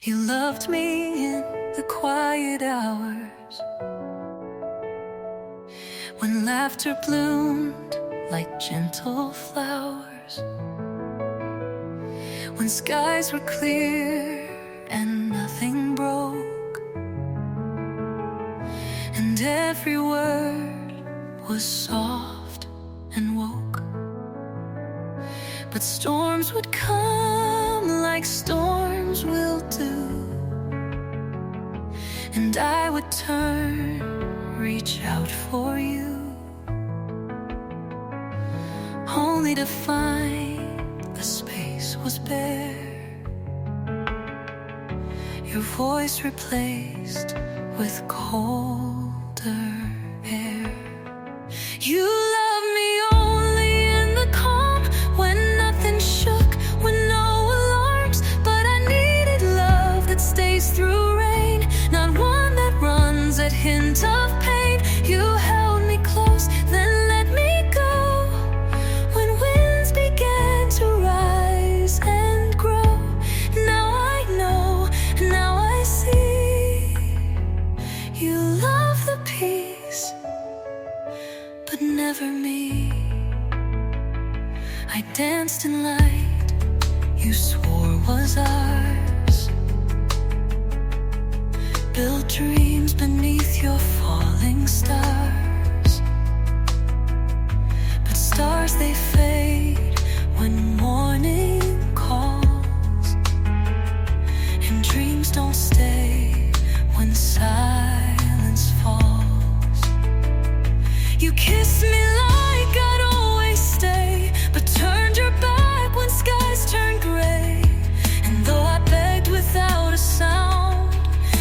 You loved me in the quiet hours, when laughter bloomed like gentle flowers, when skies were clear and nothing broke, and every word was soft and woke. But storms would come like storms will do, and I would turn, reach out for you, only to find the space was bare, your voice replaced with colder air. You love me only in the calm, when nothing shook, when no alarms. But I needed love that stays through rain, not one that runs at hint of pain. You held me close, then let me go, when winds began to rise and grow. Now I know, now I see, you love the peace, but never me. I danced in light you swore was ours, built dreams beneath your falling stars. But stars, they fade when morning calls, and dreams don't stay when silence falls. You kissed me like I'd always stay, but turned your back when skies turned gray. And though I begged without a sound,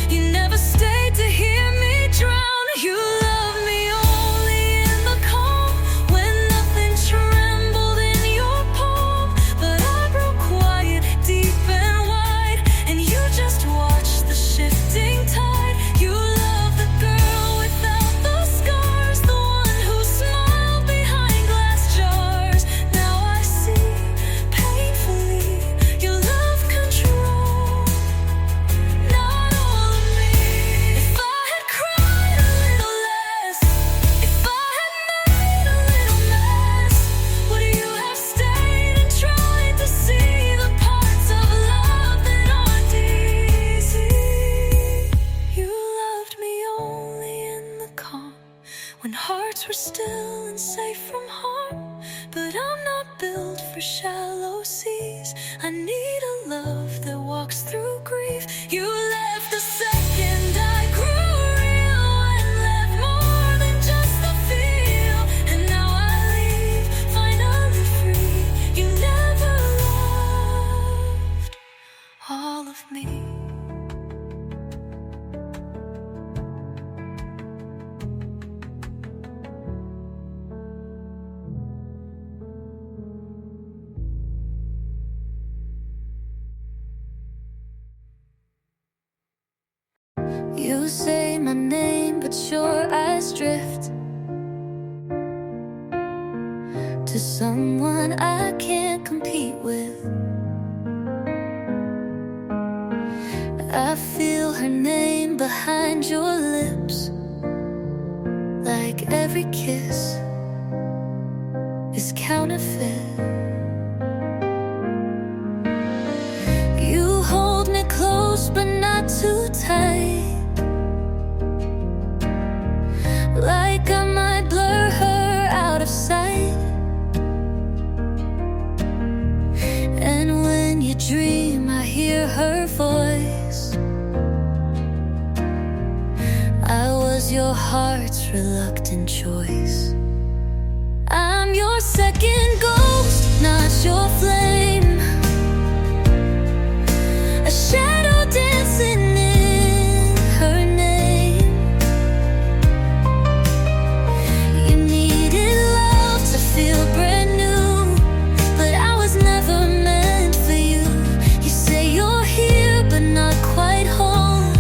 you never stayed to hear me drown. You love me only in the calm, when nothing trembled in your palm. But I broke quiet, deep and wide, and you just watched the shifting tide. You love the girl without the scars, the one who smiled behind glass jars. Now I see, painfully, your love control, not all of me. If I had cried a little less, if I had made a little mess, would you have stayed and tried to see the parts of love that aren't easy? You loved me only in the calm, when hearts were still and safe from harm. But I'm not built for shallow seas, I need a love that walks through grief. You left the second I grew real, and left more than just the feel. And now I leave, finally free. You never loved all of me. You say my name, but your eyes drift to someone I can't compete with. I feel her name behind your lips, like every kiss is counterfeit. You hold me close, but not too tight, like I might blur her out of sight. And when you dream, I hear her voice. I was your heart's reluctant choice. I'm your second ghost, not your flame, a shadow dancing in her name. You needed love to feel brand new, but I was never meant for you. You say you're here, but not quite home,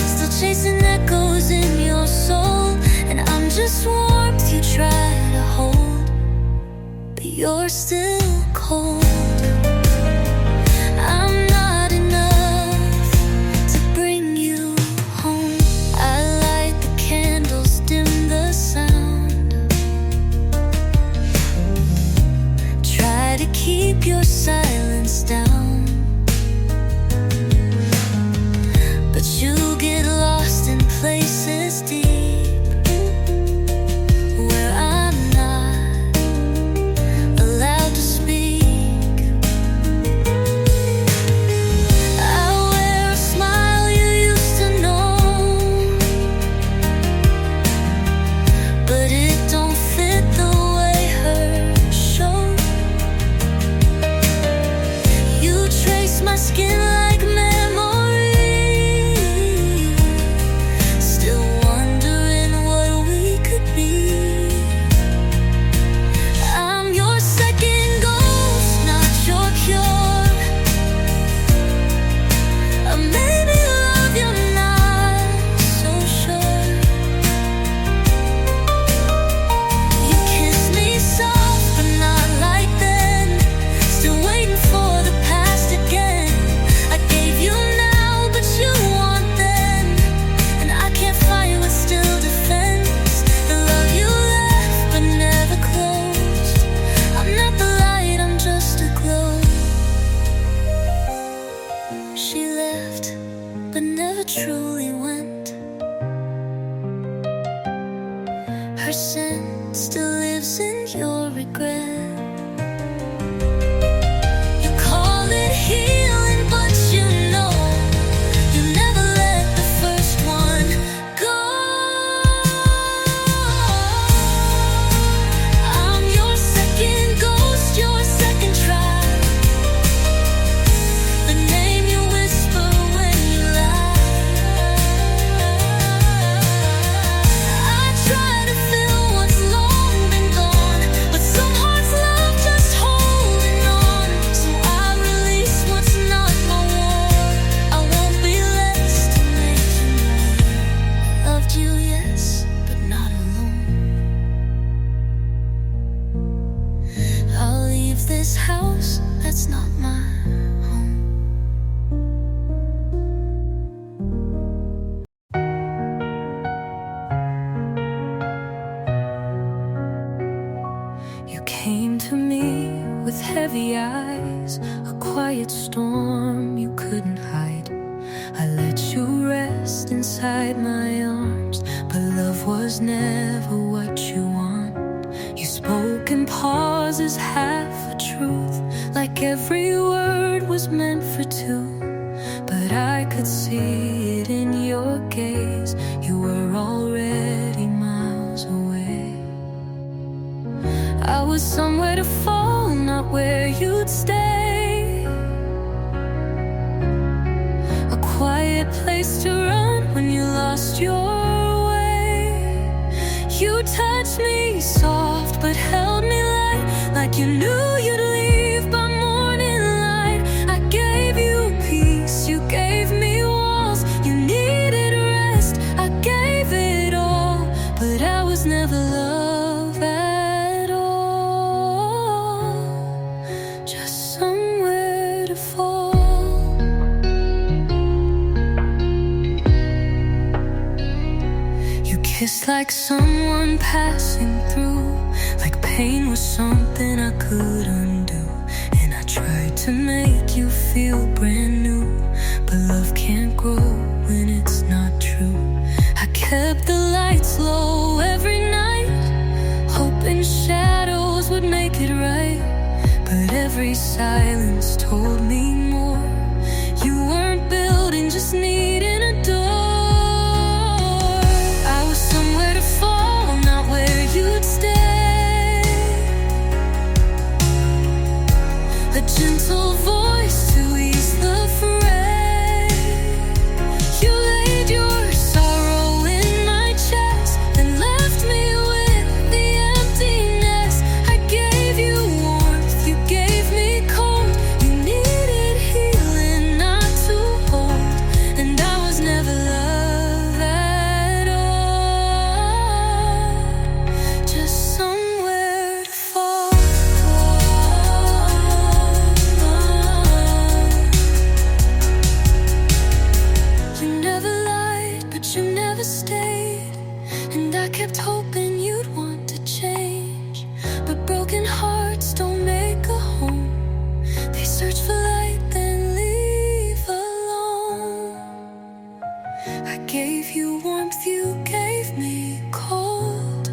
still chasing echoes in your soul. And I'm just warmth you try to hold, but you're still cold. I'm not enough, we left, but never truly went. Her scent still lives in your regret. You call it healing, but you know you never let the first one go. I'm your second ghost, your second try, the name you whisper when you lie. I try to fill what's long been gone, but some hearts love just holding on. So I release what's not my war. I won't be less to make you know. Loved you, yes, but not alone. I'll leave this house that's not my home. You came to me with heavy eyes, a quiet storm you couldn't hide. I let you rest inside my arms, but love was never what you want. You spoke in pauses, half a truth, like every word was meant for two. But I could see it in your gaze, you were already miles away. I was somewhere to fall, not where you'd stay. A quiet place to run when you lost your way. You touched me soft but held me light, like you knew you'd leave by morning light. I gave you peace, you gave me walls, you needed rest, I gave it all, but I was never love at all, just somewhere to fall. You kissed like someone passing through, like pain was something I could undo. And I tried to make you feel brand new, but love can't grow when it's not true. I kept the lights low every night, hoping shadows would make it right. But every silence told me more. You weren't building, just needing a door. I was somewhere to fall, not where you'd stay. A gentle voice to ease the fray. You laid your sorrow in my chest, then left me with the emptiness. I gave you warmth, you gave me cold. You needed healing, not to hold. And I was never love at all, just somewhere to fall. You never lied, but you never stayed. And I kept hoping you'd want to change. But broken hearts don't make a home. They search for light, then leave alone. I gave you warmth, you gave me cold.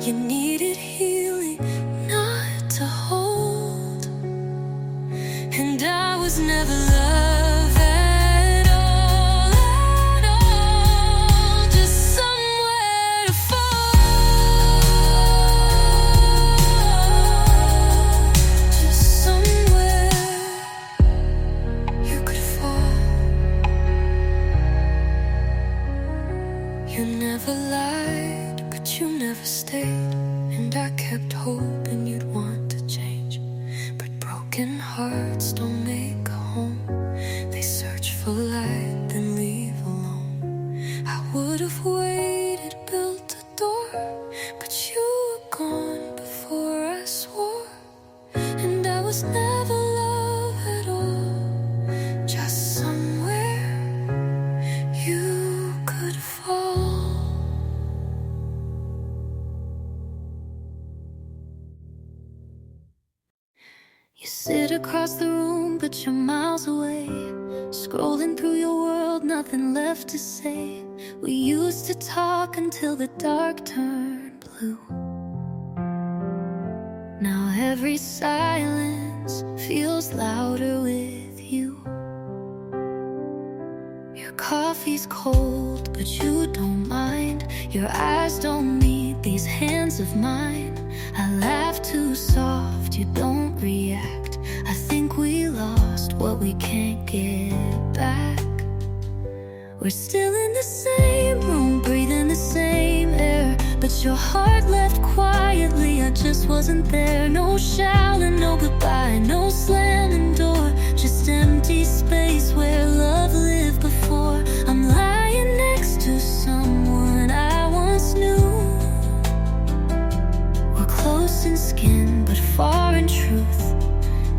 You needed healing, not to hold. And I was never love at all, just somewhere to fall, just somewhere you could fall. You never lied, but you never stayed. And I kept hoping you'd want to change. But broken hearts don't make a home. They search for light, then leave alone. I would have waited, built a door, but you were gone before I swore. And I was never love at all, just somewhere you could fall. but you're miles away. Scrolling through your world, nothing left to say. We used to talk until the dark turned blue. Now every silence feels louder with you. Your coffee's cold, but you don't mind. Your eyes don't meet these hands of mine. I laugh too soft, you don't react. I think we lost what we can't get back. We're still in the same room, breathing the same air, but your heart left quietly, I just wasn't there. No shouting, no goodbye, no slamming door, just empty space where love lived before. I'm lying next to someone I once knew. We're close in skin, but far in truth.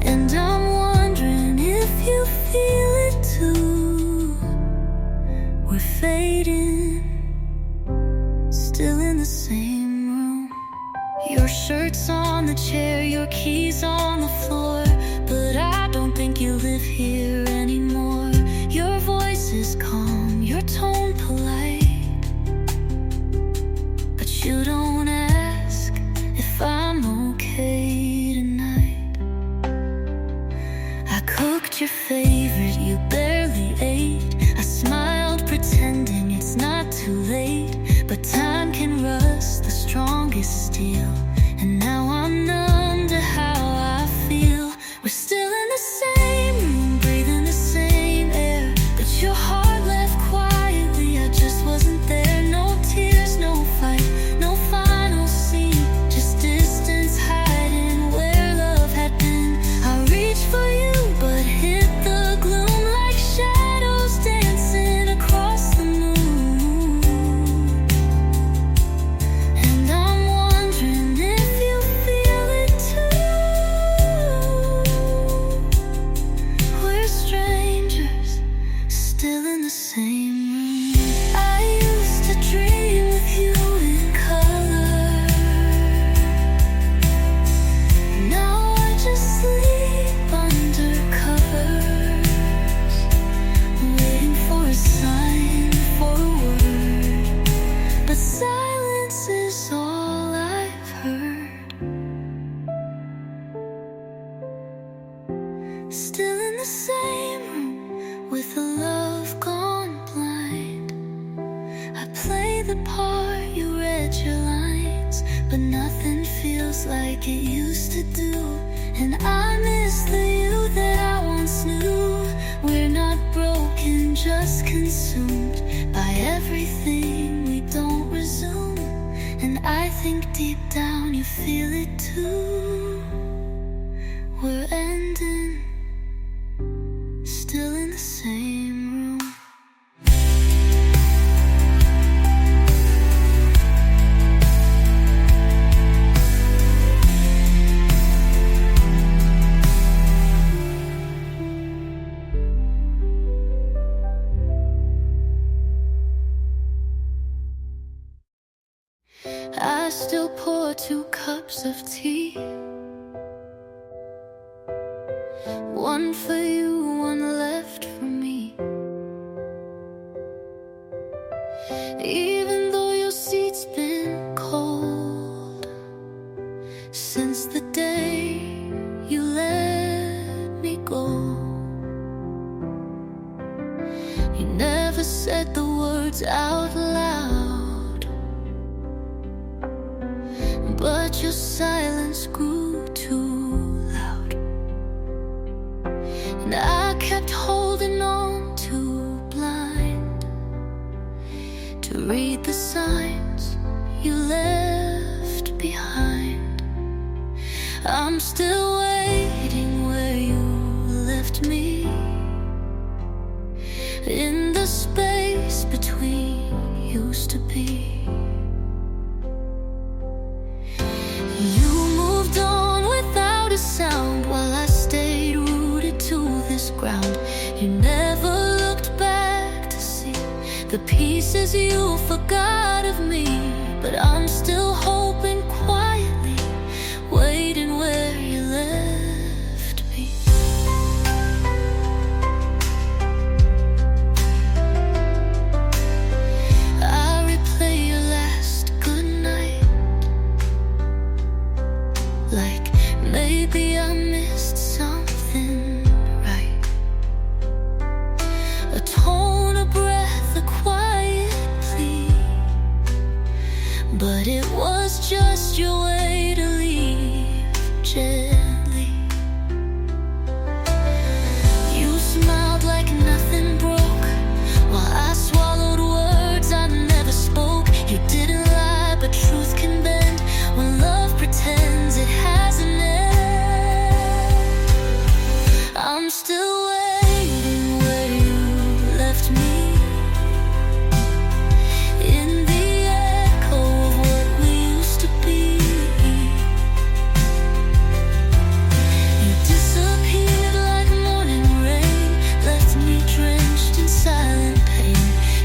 And I'm wondering if you feel it too. We're fading, still in the same room. Your shirt's on the chair, your keys on the floor, but I don't think you live here anymore. Your voice is calm, your tone polite, but you don't ask if I'm okay tonight. I cooked your favorite, you barely ate. I smiled pretending it's not too late, but time can rust the strongest steel. And now I'm numb to how I feel. We're still in the same room, breathing the same air, but your heart left quietly, I just wasn't there. No tears, no fight, no final scene, just distance hiding where love had been. I reached for you, but hit the gloom like shadows dancing across the moon. And I'm wondering if you feel it too. We're strangers, still in the same room. I used to dream with you in color. Now I just sleep under covers, waiting for a sign, for a word, but silence is all I've heard. Still in the same room, with a love gone blind. I play the part, you read your lines, but nothing feels like it used to do. And I miss the you that I once knew. We're not broken, just consumed by everything we don't resume. And I think deep down you feel it too. We're ending, still in the same room. I still pour 2 cups of tea, one for you, one left for me. Even though your seat's been cold since the day you let me go. You never said the words out loud, but your silence grew too loud. And I kept holding on too blind to read the signs you left behind. I'm still waiting where you left me, in the space between used to be. You moved on without a sound while I stayed rooted to this ground. You never looked back to see the pieces you forgot of me, but I'm still hoping quietly, waiting where you left me. I'm still waiting where you left me, in the echo of what we used to be. You disappeared like morning rain, left me drenched in silent pain.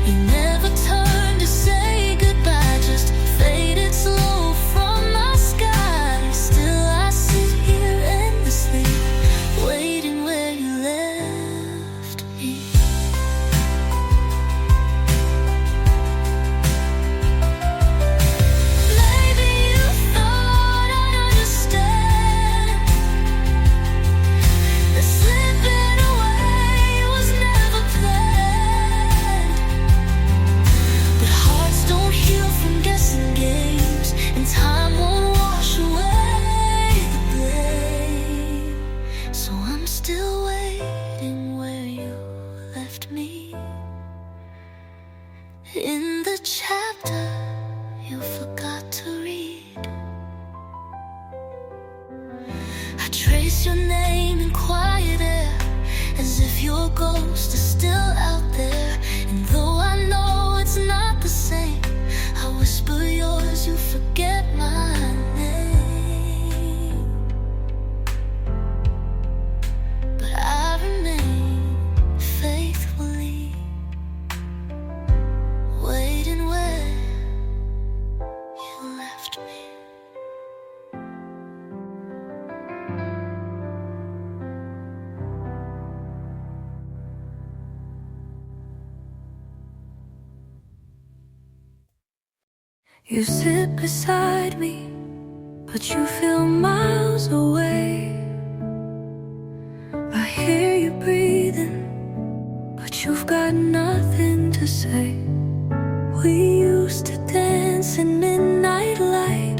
You never turned to say goodbye, just faded slow from my sky. Still I sit here endlessly, waiting where you left me. Maybe you thought I'd understand that slipping away was never planned. But hearts don't heal from guessing games, and time won't wash away the blame. So I'm still waiting where you left me, in the chapter you forgot to read. I trace your name in quiet air, as if your ghost is still out there. And though I know it's not the same, I whisper yours, you forget my name. But I remain faithfully waiting where you left me. You sit beside me, but you feel miles away. I hear you breathing, but you've got nothing to say. We used to dance in midnight light,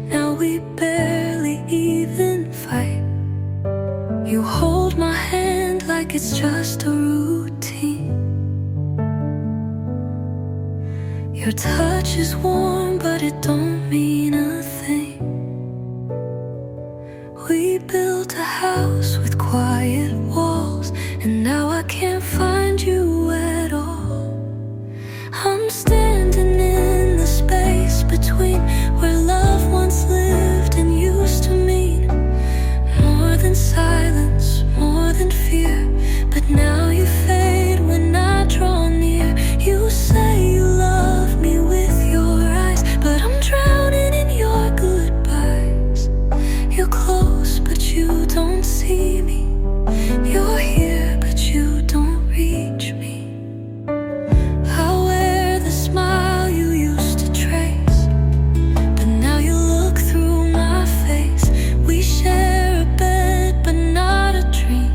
now we barely even fight. You hold my hand like it's just a routine. Your touch is warm, but it don't mean a thing. We built a house with quiet walls, and now I can't find you at all. I'm standing in the space between where love once lived and used to mean more than silence, more than fear. But now you fade when I draw near. You say you love me with your eyes, but I'm drowning in your goodbyes. You're close, but you don't see me. You're here, but you don't reach me. I wear the smile you used to trace, but now you look through my face. We share a bed, but not a dream.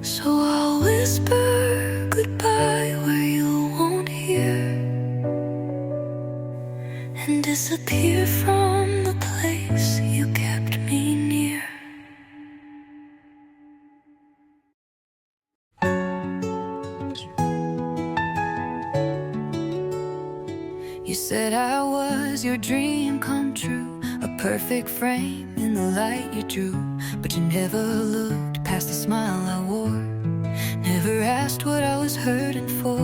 So I'll whisper goodbye where you won't hear, and disappear from the place you kept me near. You said I was your dream come true, a perfect frame in the light you drew. But you never looked past the smile I wore, never asked what I was hurting for.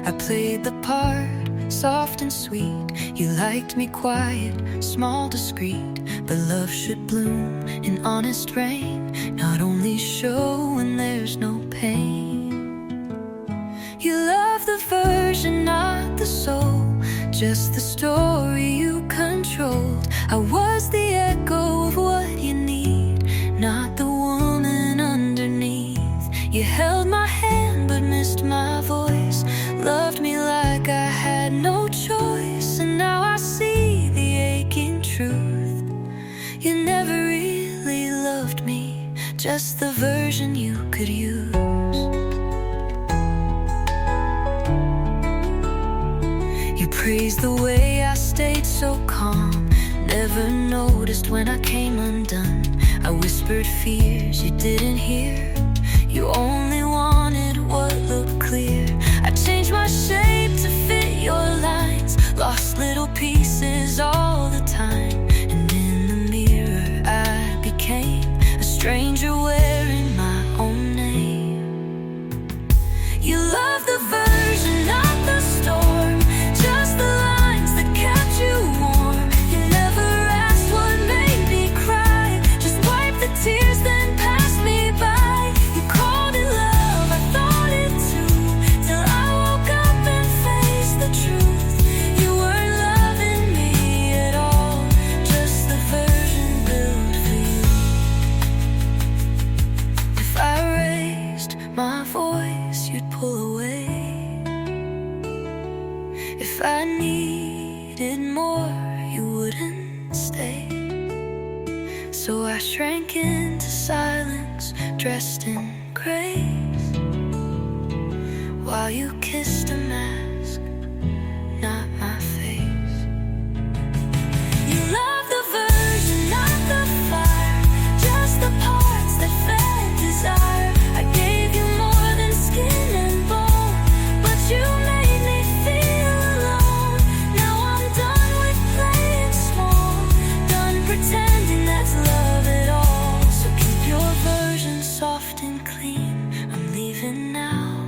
I played the part, soft and sweet. You liked me quiet, small, discreet. But love should bloom in honest rain, not only show when there's no pain. You love the version, not the soul, just the story you controlled. I was the echo of what you need, not the woman underneath. You held my hand but missed my voice, loved me like I had no choice. And now I see the aching truth. You never really loved me, just the version you could use. You praised the way I stayed so calm, never noticed when I came undone. I whispered fears you didn't hear, you only wanted what looked clear. I changed my shape to fit your lines, lost little pieces all the time. And in the mirror I became a stranger wearing my own name. You love the version, not the storm, just the lines that kept you warm. You never asked what made me cry, just wiped the tears then passed me by. You called it love, I thought it too, till I woke up and faced the truth. You weren't loving me at all, just the version built for you. If I raised my voice, you'd pull away. If I needed more, you wouldn't stay. So I shrank into silence, dressed in grace, while you kissed a mask, not my face. You love the version, not the fire, just the parts that fed desire. I gave you more than skin and bone, but you made me feel alone. Now I'm done with playing small, done pretending that's love at all. So keep your version soft and clean. I'm leaving now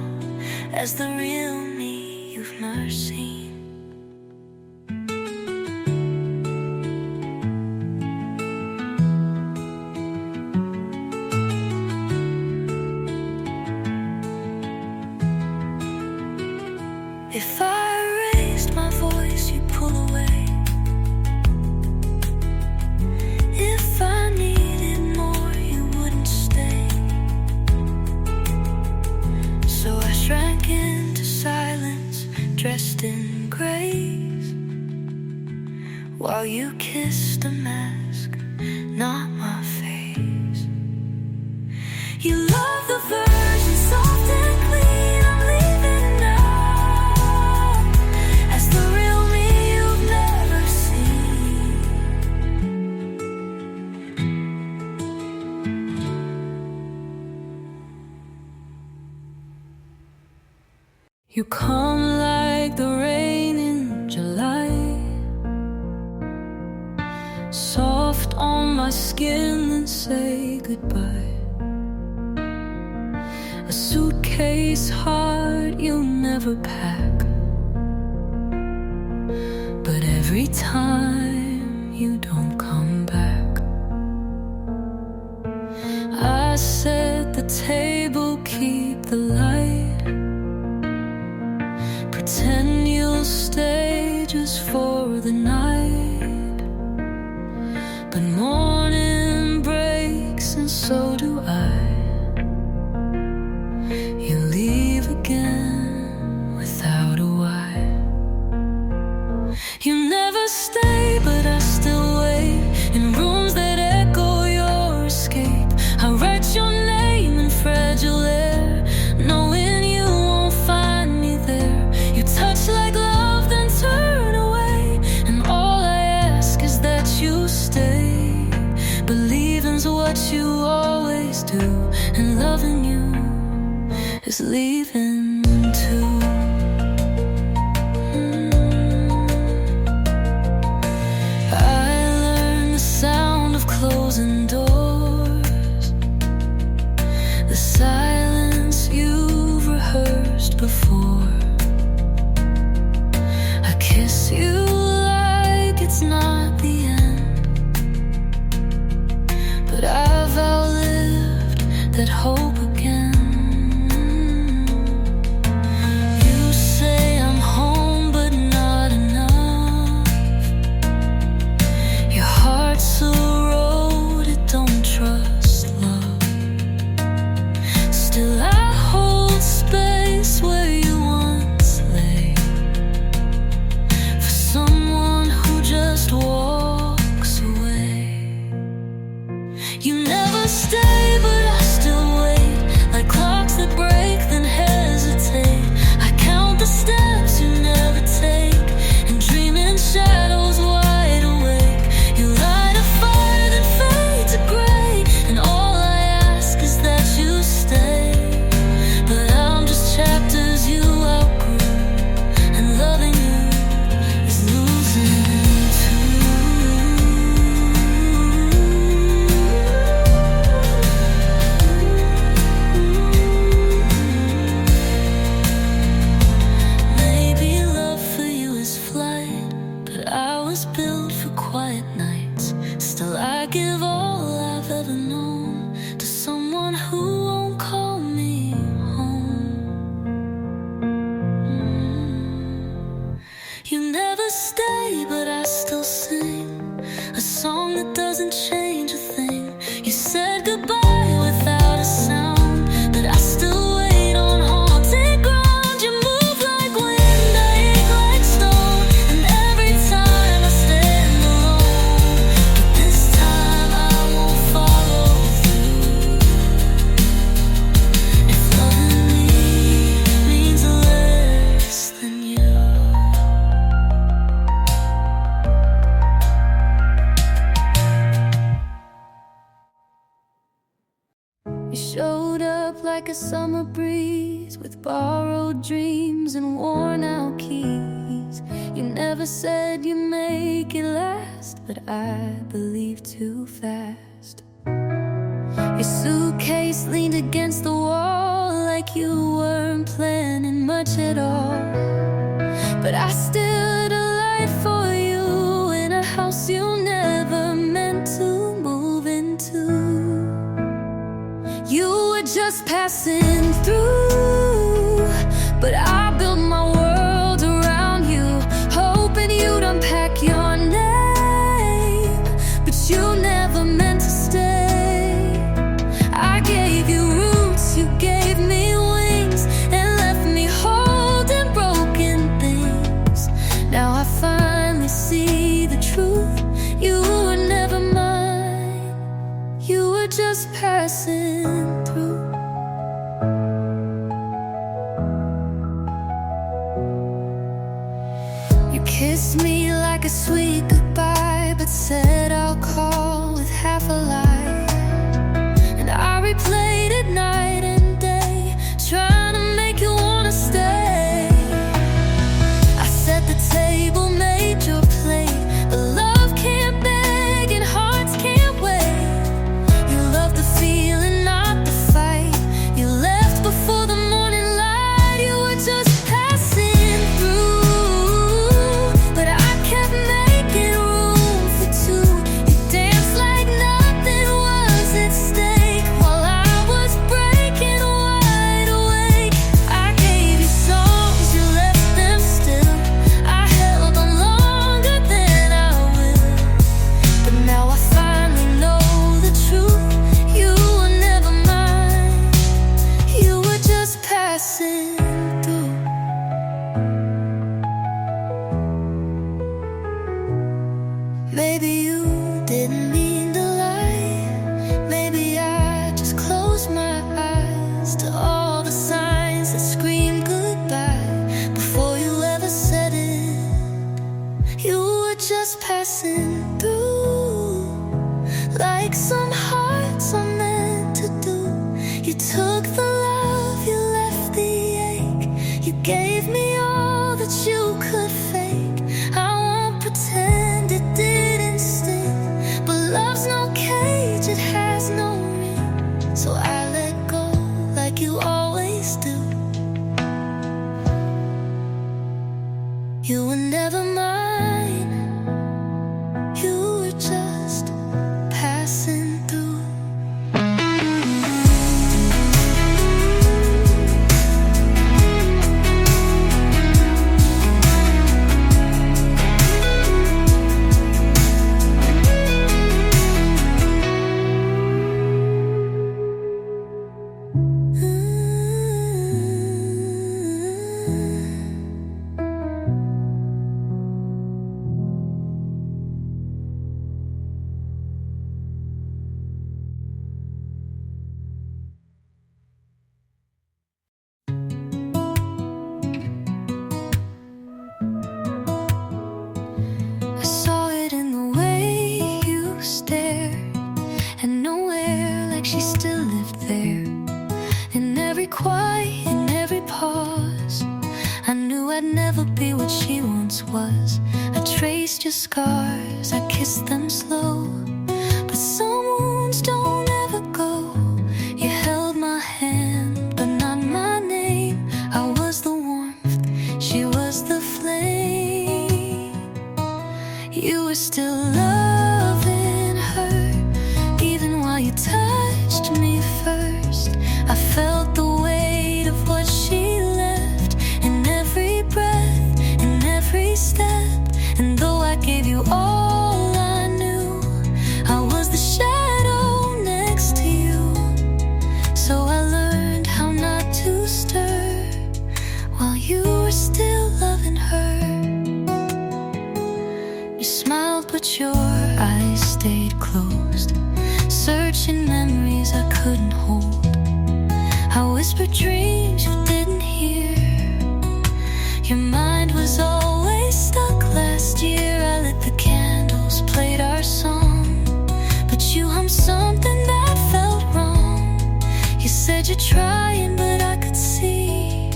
as the real me you've never seen. If I raised my voice, you'd pull away. If I needed more, you wouldn't stay. So I shrank into silence, dressed in grace, while you kissed a mask, not my face. You love the version soft and clean. I'm leaving now as the real me you've never seen. You come like the rain in July, soft on my skin and say goodbye. A suitcase heart you never pack, but every time you don't come back. I set the table, keep the light, pretend you'll stay just for the night. But morning breaks and so do I. You leave again without a why. You never stay, but I still wait in rooms that echo your escape. I write your name in fragile air, is leaving too. I learned the sound of closing doors, the silence you've rehearsed before. I kiss you like it's not the end, but I've outlived that hope again. You say I'm home but not enough. Your heart's so road it don't trust love. Still I hold space where you once lay, for someone who just walks away. You never stay, but I still wait, like clocks that break then hesitate. I count the steps you never take, and dream in shadows wide awake. You light a fire that fades to gray, and all I ask is that you stay. But I'm just chapters you outgrew, and loving you is losing too. Maybe love for you is flight, but I was built for quiet nights. Still I give all I've ever known to someone who won't call me home. You never stay, but I still sing a song that doesn't change a thing. You said goodbye without a sound, but I still wait on haunted ground. You move like wind, I ache like stone, and every time I stand alone. But this time I won't follow through. If loving me means less than you. You showed up like a summer breeze, with borrowed dreams and worn out keys. You never said you'd make it last, but I believed too fast. Your suitcase leaned against the wall like you weren't planning much at all. But I stood a light for you in a house you never meant to move into. You were just passing through, but I built my world around you, hoping you'd unpack your name. But you never meant to stay. I gave you roots, you gave me wings, and left me holding broken things. Now I finally see the truth. You were never mine, you were just passing through. You kissed me like a sweet goodbye, but said I'll call with half a lie. And I replayed it night and day, trying to make you wanna stay. I set the table, made your plate, but love can't beg and hearts can't wait. You love the feeling, not the fight. You left before the morning light. You were just passing through, but I kept making room for two. You danced like nothing never mind. You were just passing through. I saw it in the way you stared, and nowhere like she still lived there. In every quiet, in every pause, I knew I'd never be what she once was. I traced your scars, I kissed them slow, but some wounds don't ever go. You held my hand, but not my name. I was the warmth, she was the flame. You were still loving her, even while you touched me first. I felt the weight of what she left in every breath, in every step. And though I gave you all I knew, I was the shadow next to you. So I learned how not to stir while you were still loving her. You smiled but your eyes stayed closed, searching memories I couldn't hold. I whispered dreams you didn't hear. Your mind was always stuck. Last year I lit the candles, played our song, but you hummed something that felt wrong. You said you're trying, but I could see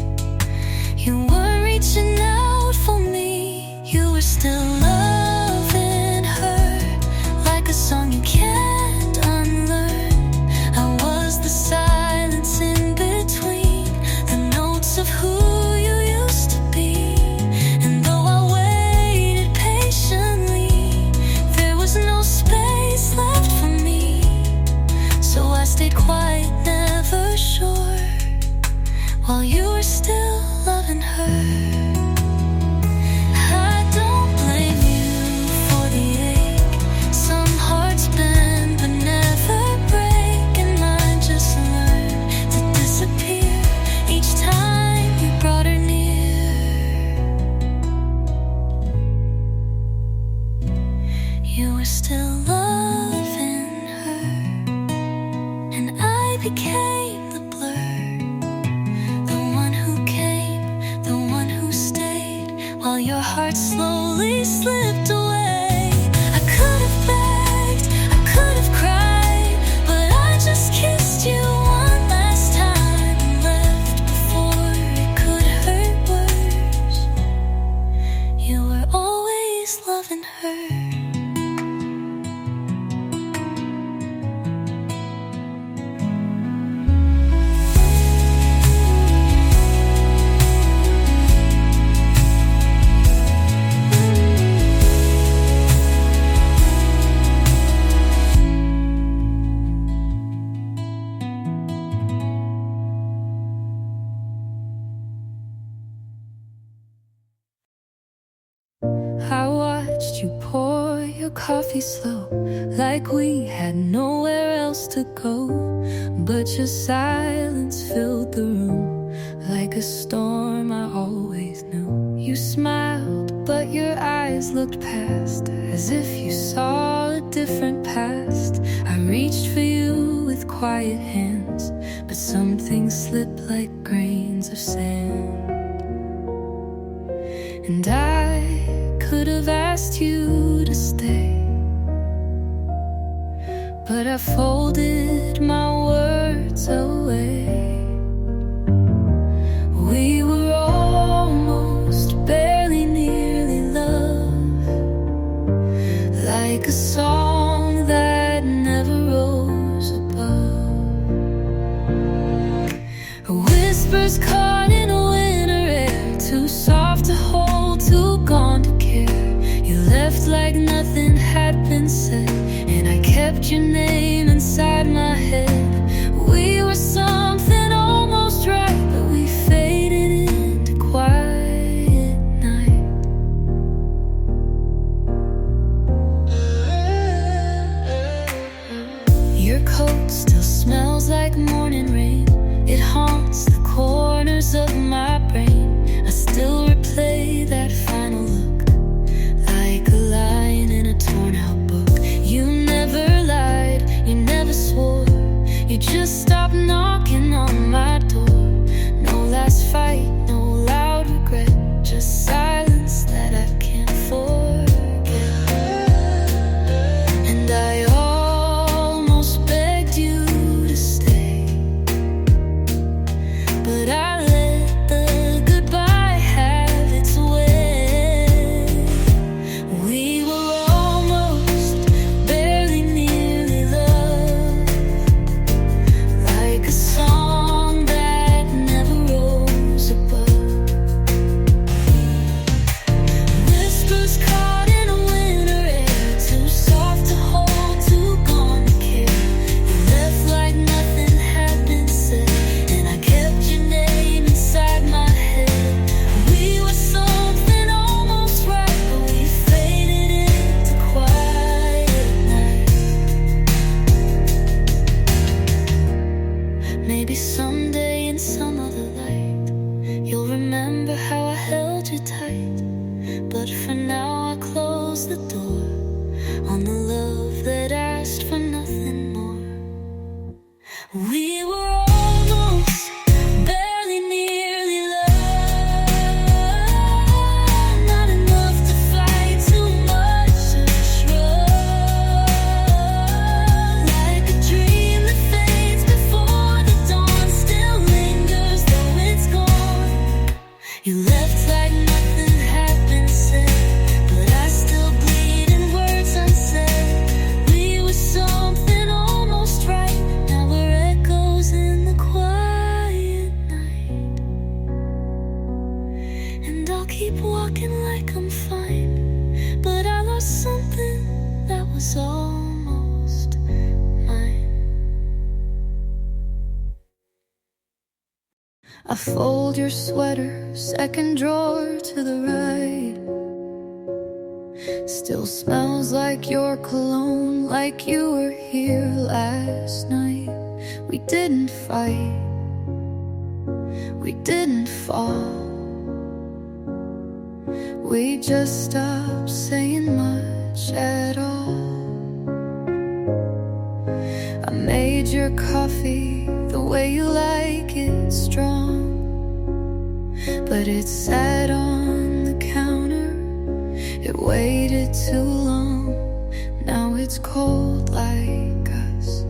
you weren't reaching out for me. You were still loving her like a song you can't unlearn. I was the silence in between the notes of who you used to be. And though I waited patiently, there was no space left for me. So I stayed quiet, never sure, while you were still loving her. I don't blame you for the ache. Some hearts bend but never break, and mine just learned to disappear each time you brought her near. You were still loving her, and I became the blur, the one who came, the one who stayed, while your heart slowly slipped away. I could have begged, I could have cried, but I just kissed you one last time and left before it could hurt worse. You were always loving her. I watched you pour your coffee slow, like we had nowhere else to go. But your silence filled the room like a storm I always knew. You smiled, but your eyes looked past, as if you saw a different past. I reached for you with quiet hands, but some things slipped like grains of sand. And I could have asked you to stay, but I folded my words away. We were almost barely nearly love, like a song that never rose above. Whispers caught in a winter air, too soft to hold, too gone to been said, and I kept your name inside my head. We were something almost right, but we faded into quiet night. Your coat still smells like morning rain. It haunts the corners of my brain. I still replay that final look, like a line in a torn out book. You never lied, you never swore. You just stopped knocking on my door. No last fight, no loud regret, just silence that I can't forget. And I almost begged you to stay, but I let the goodbye have its way. We were almost, barely, nearly love, like a song that never rose above. Whispers caught in a winter air, too soft to hold, too gone to care. You left like nothing had been said, and I kept your name inside my head. We were something almost right, but we faded into quiet night. Maybe someday in some other light, you'll remember how I held you tight. But for now I close the door on the love that asked for nothing more. We were almost, barely, nearly love, not enough to fight, too much to shrug. Like a dream that fades before the dawn, still lingers though it's gone. You left like nothing had been said, but I still bleed in words unsaid. We were something almost right, now we're echoes in the quiet night. And I'll keep walking like I'm fine, but I lost something that was almost mine. I fold your sweater, second drawer to the right. Still smells like your cologne, like you were here last night. We didn't fight, we didn't fall. We just stopped saying much at all. I made your coffee the way you like it, strong, but it sat on the counter, it waited too long. Now it's cold like us,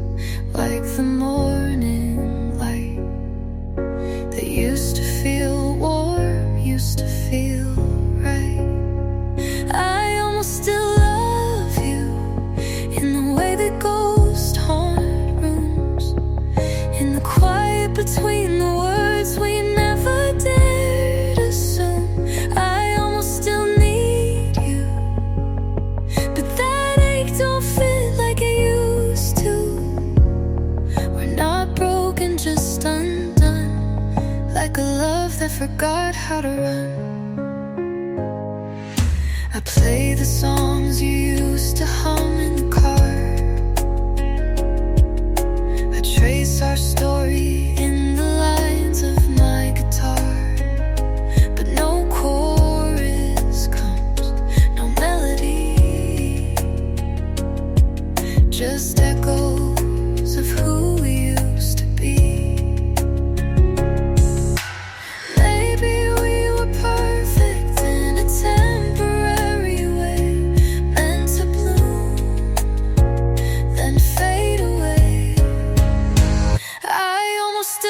like the morning light that used to feel warm, used to feel right. I almost still love you in the way that ghosts haunt rooms, in the quiet between the words we never dared assume. I almost still need you, but that ache don't fit like it used to. We're not broken, just undone, like a love that forgot how to run. I play the songs you used to hum in the car. I trace our story in the lines of my guitar, but no chorus comes, no melody, just echoes of who we used to be. Maybe we were perfect in a temporary way, meant to bloom, then fade away. I almost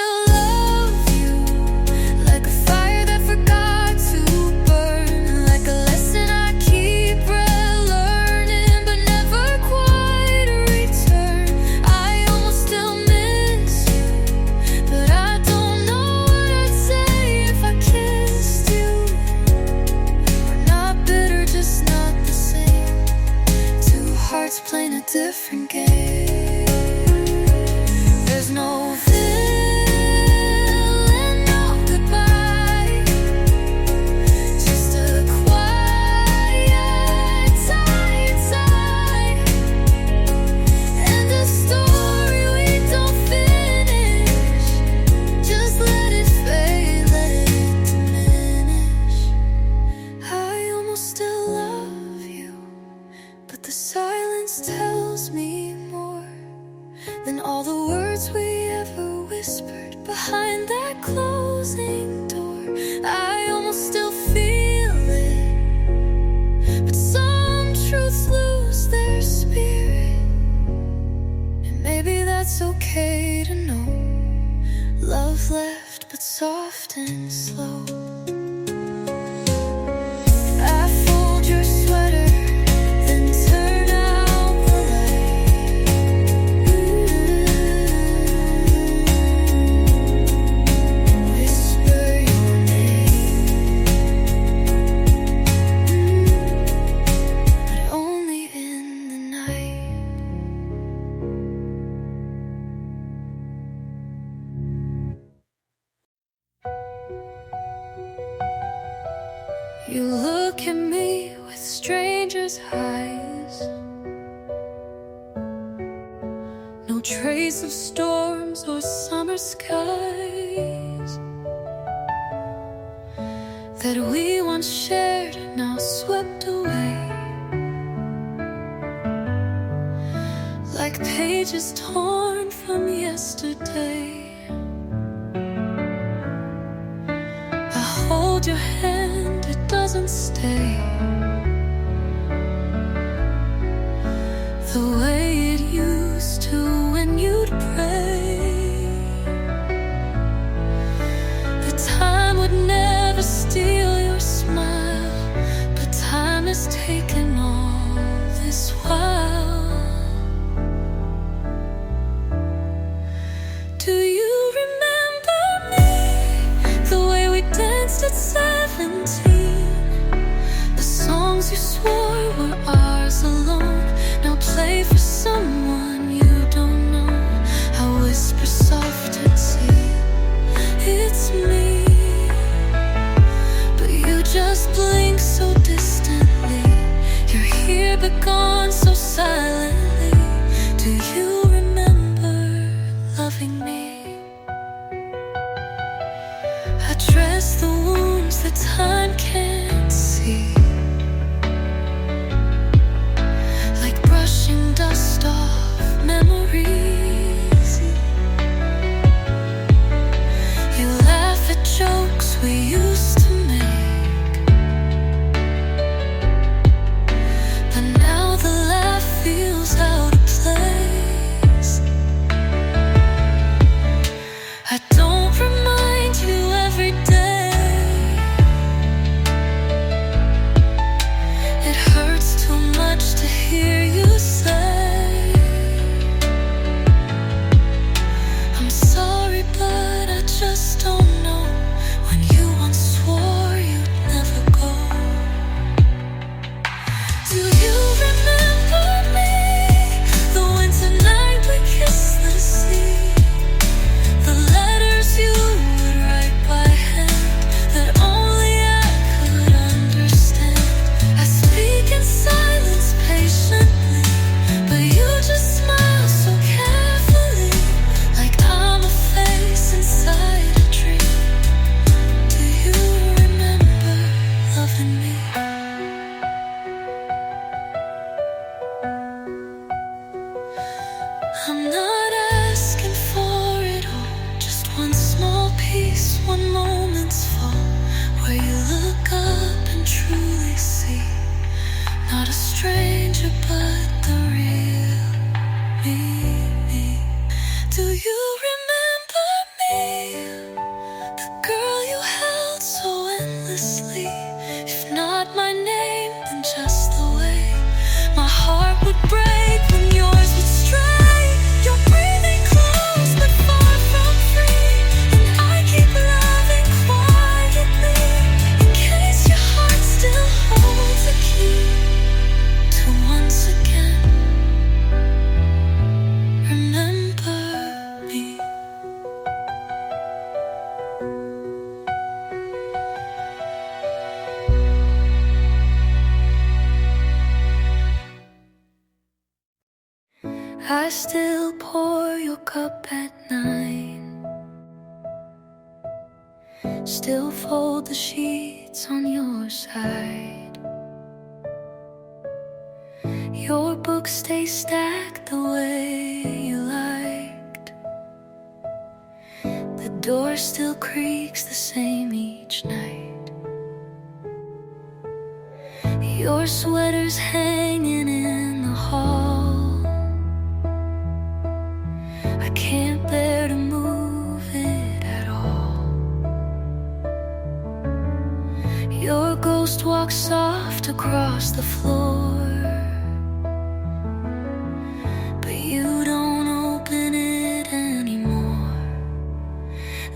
closing door. I almost still feel it, but some truths lose their spirit, and maybe that's okay to know. Love left, but soft and slow. I fold your sweater, then turn out the light. Whisper your name, but only in the night. You look at me with strangers' eyes. No trace of storms or summer skies that we once shared, now swept away, like pages torn from yesterday. I hold your hand, it doesn't stay the way it used to when you'd pray. The time would never steal your smile, but time has taken all this while. Do you remember me, the way we danced at 17? The songs you swore were ours alone now play for someone you don't know. I whisper soft and see it's me, but you just blink so distantly. You're here but gone so silently. Do you remember loving me? I dress the wounds that time can't see, like brushing dust off memories. You laugh at jokes we used to make, but now the laugh feels out of place. I don't remind you every day. It hurts too much to hear you say I'm sorry, but I just don't know when you once swore you'd never go. Do you remember me, the winter night we kissed the sea? The letters you would write by hand that only I could understand. I speak in silence patiently, but you just smile so carefully, like I'm a face inside a dream. Do you remember loving me? I'm not asking for it all, just one small piece, one moment's fall, where you look up and truly see not a stranger but the real me. Do you remember me, the girl you held so endlessly? If not my name, then just the way my heart would break when yours would stray. You're breathing close but far from free, and I keep loving quietly, in case your heart still holds a key to once again remember me. I still pour your cup at 9, still fold the sheets on your side. Your books stay stacked the way you liked. The door still creaks the same each night. Your sweater's hanging in the hall. I can't bear to move it at all. Your ghost walks soft across the floor, but you don't open it anymore.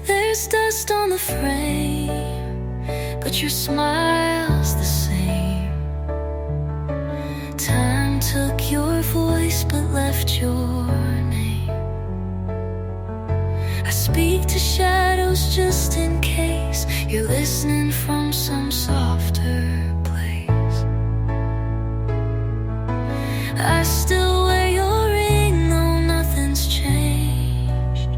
There's dust on the frame, but your smile's the same. Time took your voice but left your name. I speak to shadows just in case you're listening from some softer place. I still wear your ring though nothing's changed,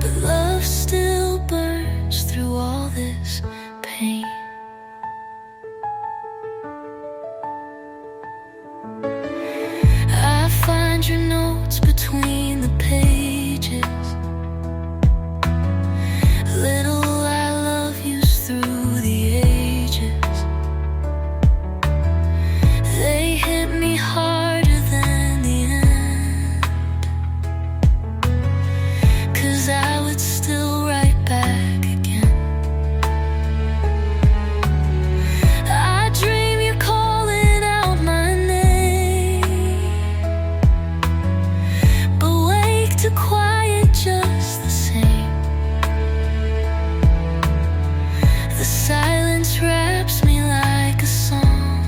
but love still burns through all this pain. I find your notes between the pages. Little I love yous through the ages. They hit me harder than the end, 'cause I would still write back again. I dream you're calling out my name, but wake to quiet just the same. The silence wraps me like a song.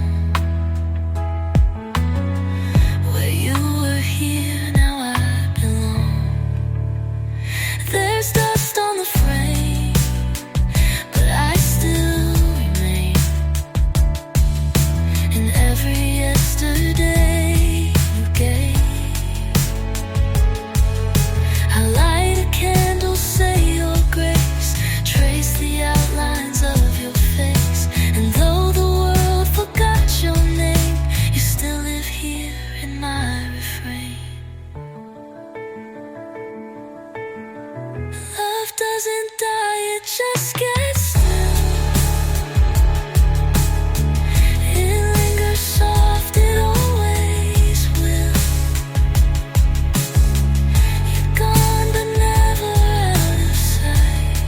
Where you were here, now I belong. There's dust on the frame, but I still remain. In every yesterday you gave, I light a candle, say your grace, trace the outlines of your face. And though the world forgot your name, you still live here in my refrain. Love doesn't die, it just gets still. It lingers soft, it always will. You're gone but never out of sight.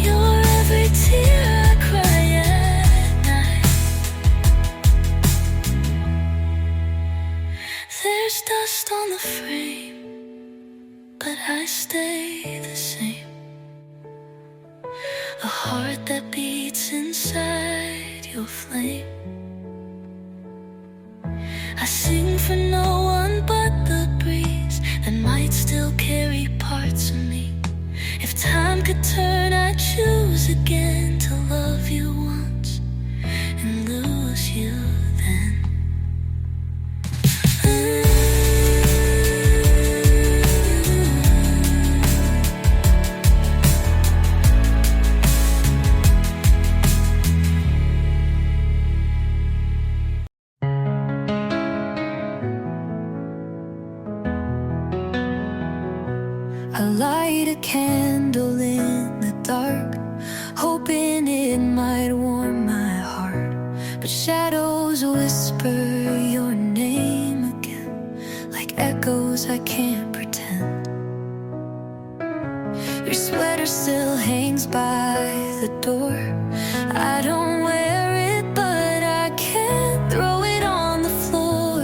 You're every tear I cry at night. There's dust on the frame, but I stay the same. A heart that beats inside your flame. I sing for no one but the breeze that might still carry parts of me. If time could turn, I'd choose again to love you once and lose you then. I light a candle in the dark, hoping it might warm my heart. But shadows whisper your name again, like echoes I can't pretend. Your sweater still hangs by the door. I don't wear it, but I can't throw it on the floor.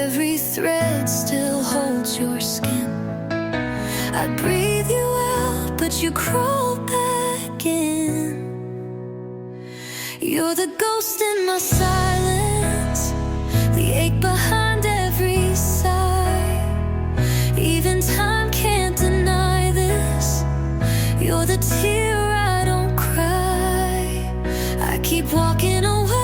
Every thread still holds your skin. I breathe you out, but you crawl back in. You're the ghost in my silence, the ache behind every sigh. Even time can't deny this. You're the tear I don't cry. I keep walking away,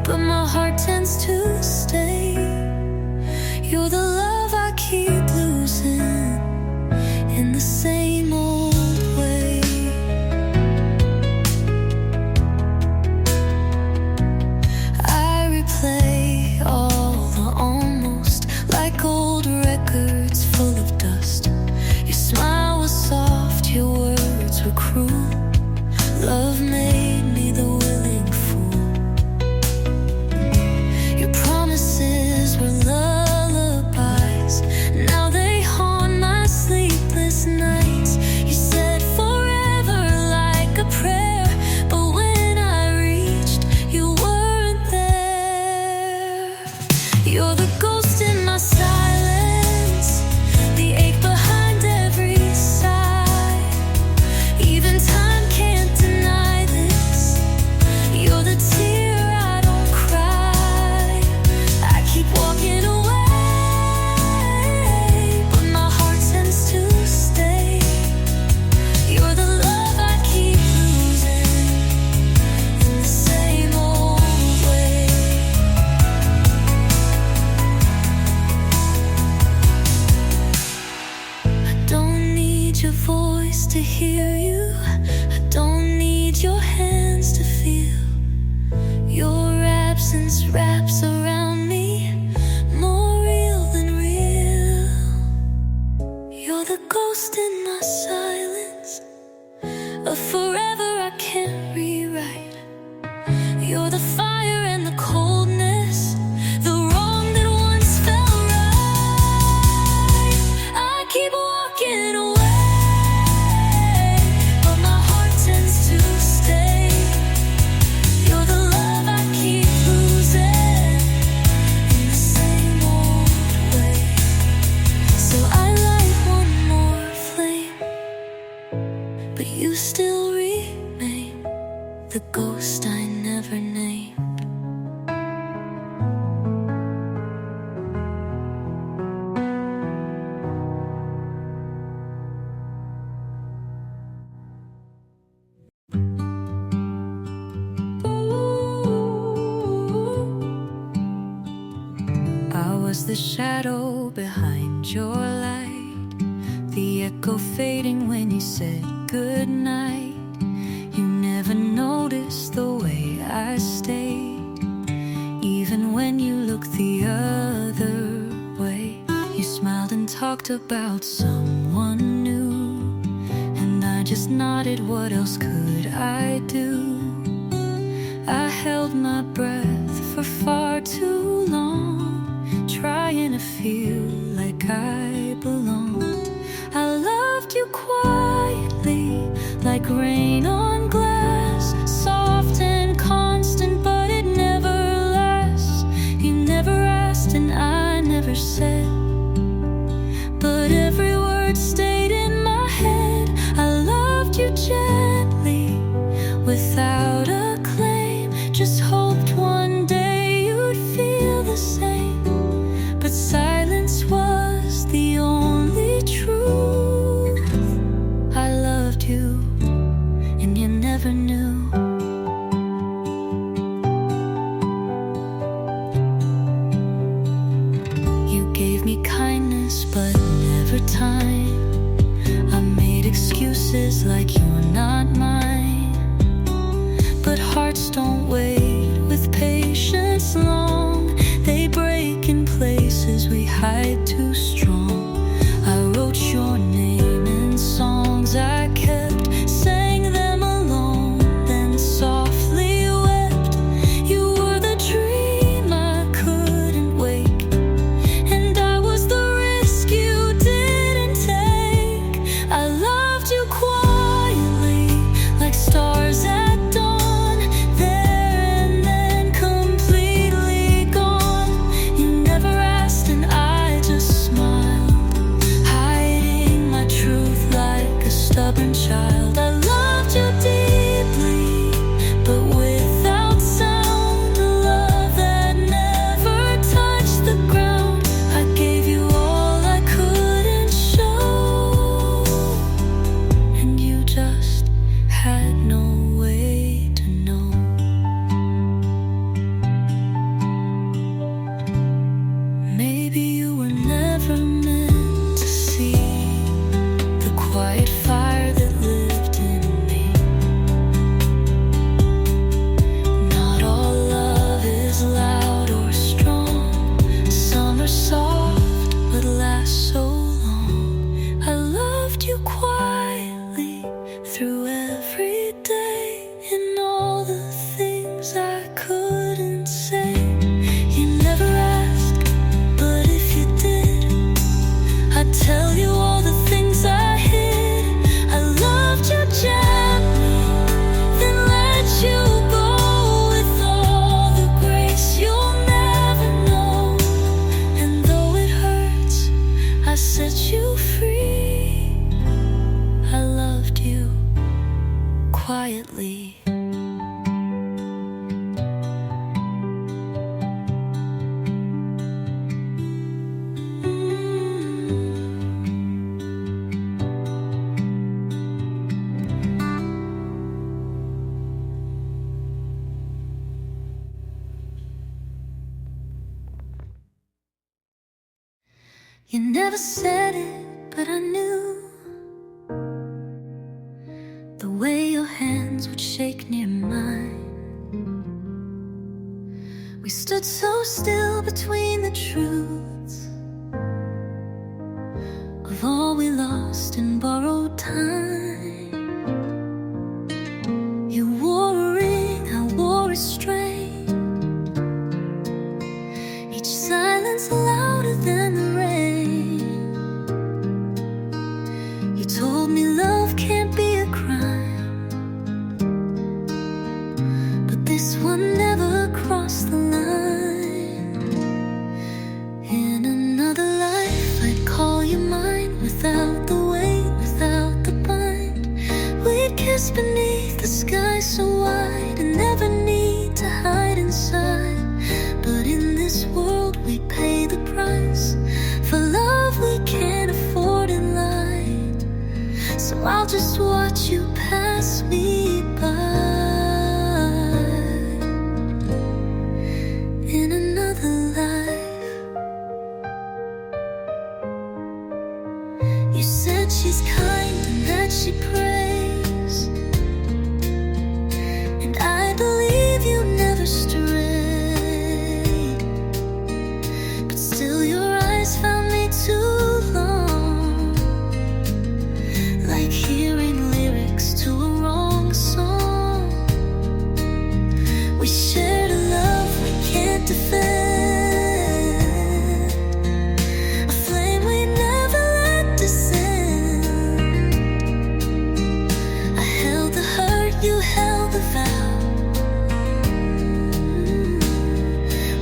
but my heart tends to stay. You're the love I keep losing in the same old way. I replay hear you. I don't need your hands to feel. Your absence wraps around me, more real than real. You're the ghost in my silence, a forever I can't rewrite. You're the fire and the coldness, the wrong that once felt right. I keep walking away, but my heart tends to stay. You're the love I keep losing in the same old way. So I light one more flame, but you still remain the ghost I never named. I was the shadow behind your light, the echo fading when you said goodnight. You never noticed the way I stayed, even when you looked the other way. You smiled and talked about someone new, and I just nodded, what else could I do? I held my breath for far too long, trying to feel like I belonged. I loved you quietly, like rain on glass, soft and constant, but it never lasts. You never asked and I never said, but every word stayed in my head. I loved you gently, without a claim, just hoped one day you'd feel the same. But silence was the only truth. I loved you, and you never knew. You gave me kindness, but never time. I made excuses like you're not mine, but hearts don't wait with patience long. They break in places we hide too strong. I wrote your name in songs I kept, sang them alone, then softly wept. You were the dream I couldn't wake, and I was the risk you didn't take. I loved you quietly, like stars at dawn, there and then completely gone. You never asked and I just smiled, hiding my truth like a stubborn child. I loved you deeply, but without sound, a love that never touched the ground. I gave you all I couldn't show, and you just had no way to know. Maybe you were never meant to see the quiet fire that lived in me. Not all love is loud or strong. Some are soft but last so long. I loved you quietly through every day, and all the things I couldn't say. You never asked, but if you did, I'd tell you all the things I hid. I loved you gently, then let you go with all the grace you'll never know. And though it hurts, I set you free. I loved you quietly. You never said it, but I knew. hands would shake near mine. We stood so still between the truths of all we lost in borrowed time. You wore a ring, I wore a strain, each silence louder than the rain. You told me love can't be a crime, but this one never crossed the line. In another life I'd call you mine, without the weight, without the bind. We'd kiss beneath the sky so wide and never need to hide inside. But in this world we pay the price for love we can't afford in light. So I'll just watch you pass me by. In another life, you said she's kind and that she prays, and I believe you never strayed. But still your eyes found me too long, like hearing lyrics to a wrong song. We shared a love we can't defend, a flame we never let descend. I held the hurt, you held the vow.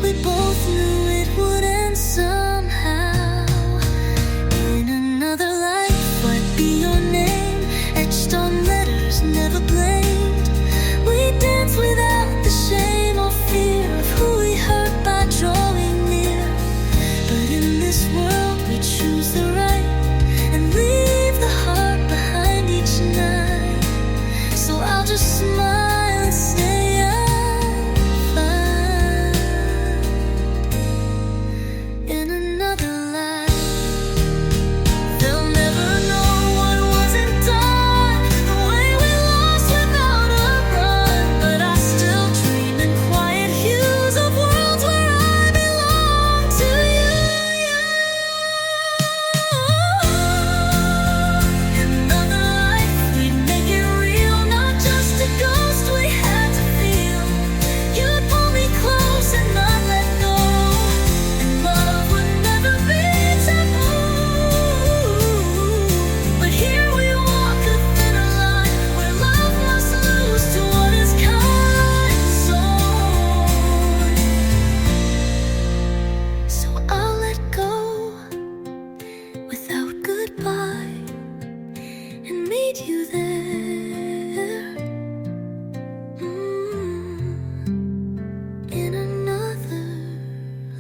We both knew it would end somehow. In another life I'd be your name, etched on letters never blamed. We dance without the shame or fear of who we hurt by drawing near. But in this world we choose the right and leave the heart behind each night. So I'll just smile and say I'm fine. In another life they'll never know what wasn't done, the way we lost without a run. But I still dream in quiet hues of worlds where I belong to you. In another life we'd make it real, not just a ghost we had to feel. You'd pull me close and not let go, and love would never be taboo. But here we walk a thinner line, where love must lose to what is kind. So I'll let go without goodbye and meet you there. In another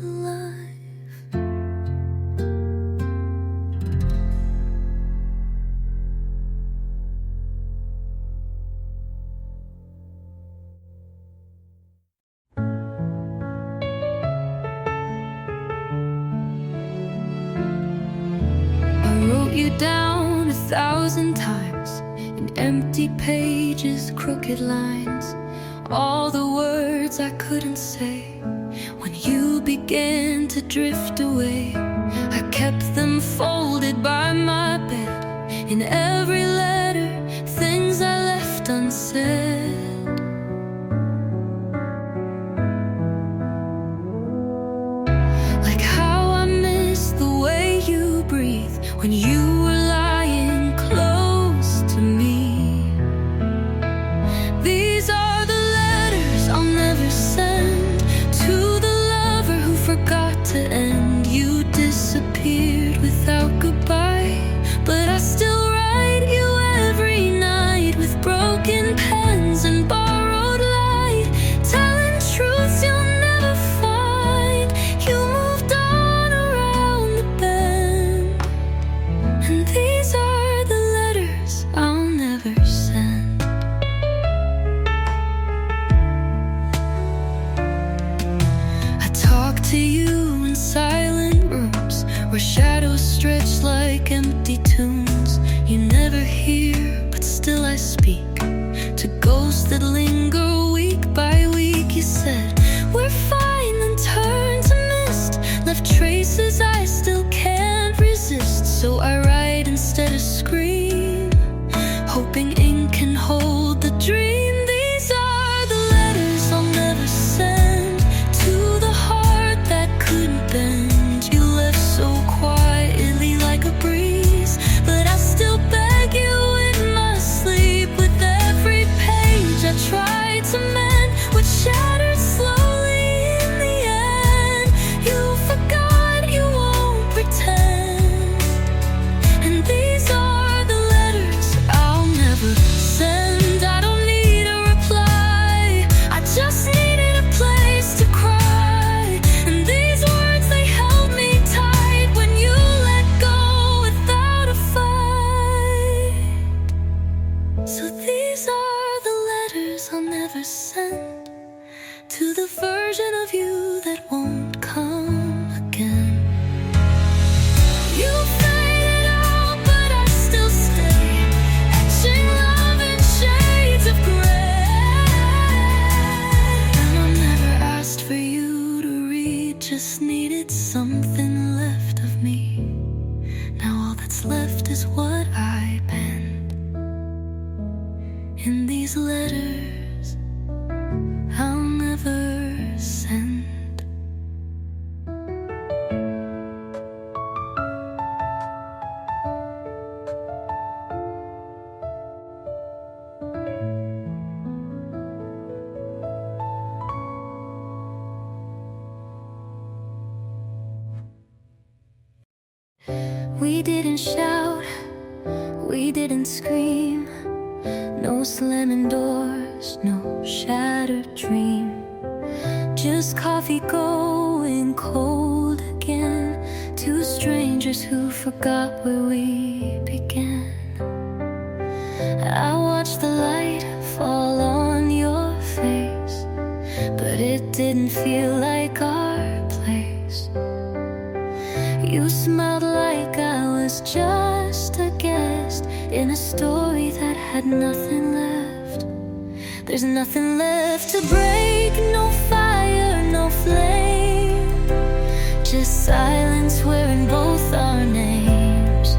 life. I wrote you down 1,000 times in empty pages, crooked lines, all the words I couldn't say. When you began to drift away, I kept them folded by my bed. In every letter, things I left unsaid. Like how I miss the way you breathe when you were lying close to me. These are the letters I'll never send to the lover who forgot to end. You disappeared without goodbye, but I still write you every night with broken pens and borrowed light, telling truths you'll never find. You moved on around the bend, and these are the letters I'll never send. I talk to you in silent rooms where shadows stretch like empty tombs. You never hear, but still I speak to ghosts is what I penned in these letters I'll never send. We didn't shout, we didn't scream, no slamming doors, no shattered dream, just coffee going cold again, two strangers who forgot where we began. I watched the light fall on your face, but it didn't feel like our place. You smiled like I was just a guest in a story that had nothing left. There's nothing left to break, no fire, no flame, just silence wearing both our names.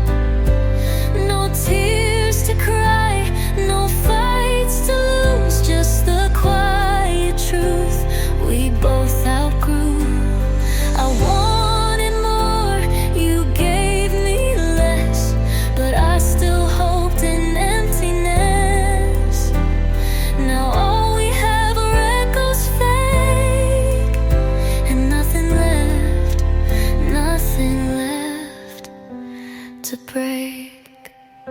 No tears to cry, no fights to lose, just the quiet truth we both outgrew. I wanted more, you gave me less, but I still hoped in emptiness. Now all we have are echoes fake, and nothing left to break. I